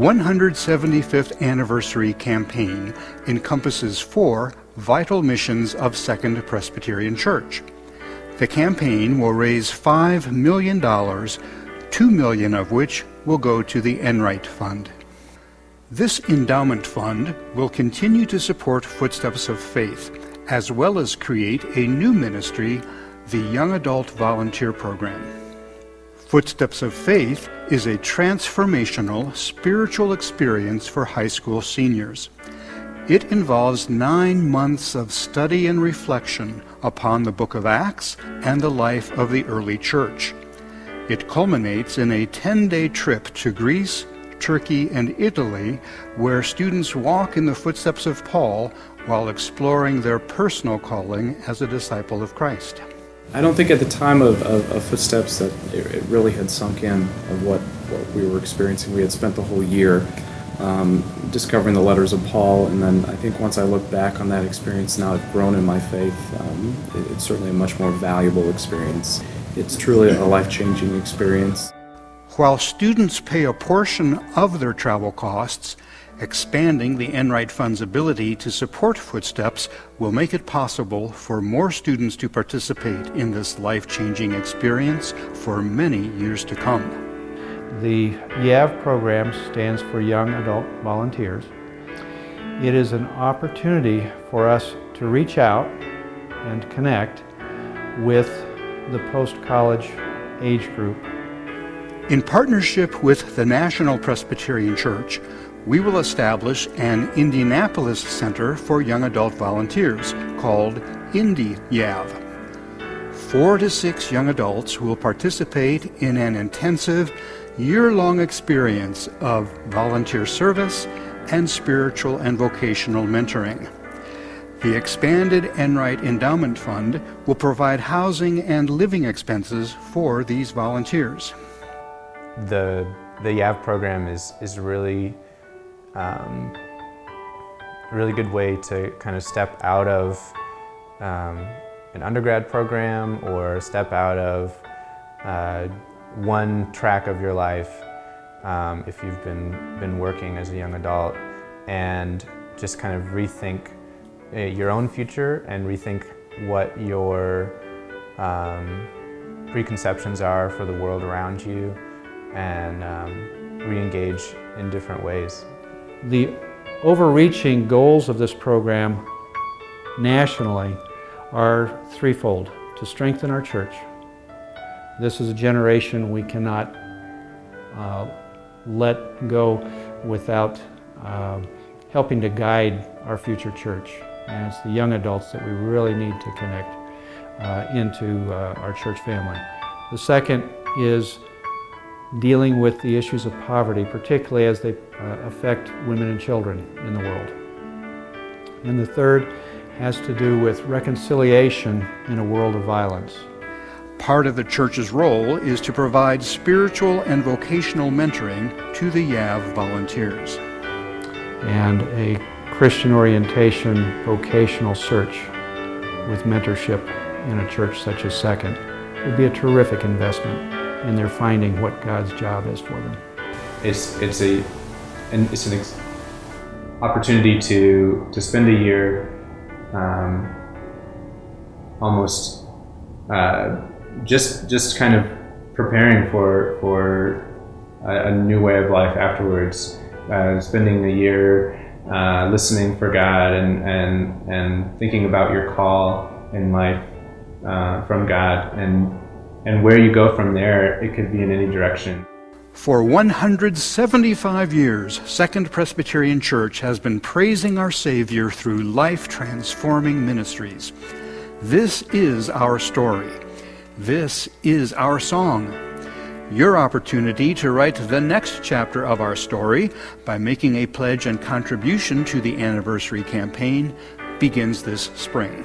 175th anniversary campaign encompasses 4 vital missions of Second Presbyterian Church. The campaign will raise $5 million, $2 million of which will go to the Enright Fund. This endowment fund will continue to support Footsteps of Faith, as well as create a new ministry, the Young Adult Volunteer Program. Footsteps of Faith is a transformational spiritual experience for high school seniors. It involves 9 months of study and reflection upon the book of Acts and the life of the early church. It culminates in a 10-day trip to Greece, Turkey, and Italy, where students walk in the footsteps of Paul while exploring their personal calling as a disciple of Christ. I don't think at the time of Footsteps that it really had sunk in of what we were experiencing. We had spent the whole year discovering the letters of Paul, and then I think once I look back on that experience, now I've grown in my faith. It's certainly a much more valuable experience. It's truly a life-changing experience. While students pay a portion of their travel costs, expanding the Enright Fund's ability to support Footsteps will make it possible for more students to participate in this life-changing experience for many years to come. The YAV program stands for Young Adult Volunteers. It is an opportunity for us to reach out and connect with the post-college age group. In partnership with the National Presbyterian Church, we will establish an Indianapolis Center for Young Adult Volunteers called Indy-YAV. 4 to 6 young adults will participate in an intensive, year-long experience of volunteer service and spiritual and vocational mentoring. The expanded Enright Endowment Fund will provide housing and living expenses for these volunteers. The YAV program is really really good way to kind of step out of an undergrad program or step out of one track of your life if you've been working as a young adult, and just kind of rethink your own future and rethink what your preconceptions are for the world around you, and re-engage in different ways. The overreaching goals of this program nationally are threefold: to strengthen our church. This is a generation we cannot let go without helping to guide our future church. And it's the young adults that we really need to connect into our church family. The second is dealing with the issues of poverty, particularly as they affect women and children in the world. And the third has to do with reconciliation in a world of violence. Part of the church's role is to provide spiritual and vocational mentoring to the YAV volunteers. And a Christian orientation vocational search with mentorship in a church such as Second would be a terrific investment in their finding what God's job is for them. It's an opportunity to spend a year almost just kind of preparing for a new way of life afterwards. Spending a year listening for God and thinking about your call in life from God, and where you go from there, it could be in any direction. For 175 years, Second Presbyterian Church has been praising our Savior through life-transforming ministries. This is our story. This is our song. Your opportunity to write the next chapter of our story by making a pledge and contribution to the anniversary campaign begins this spring.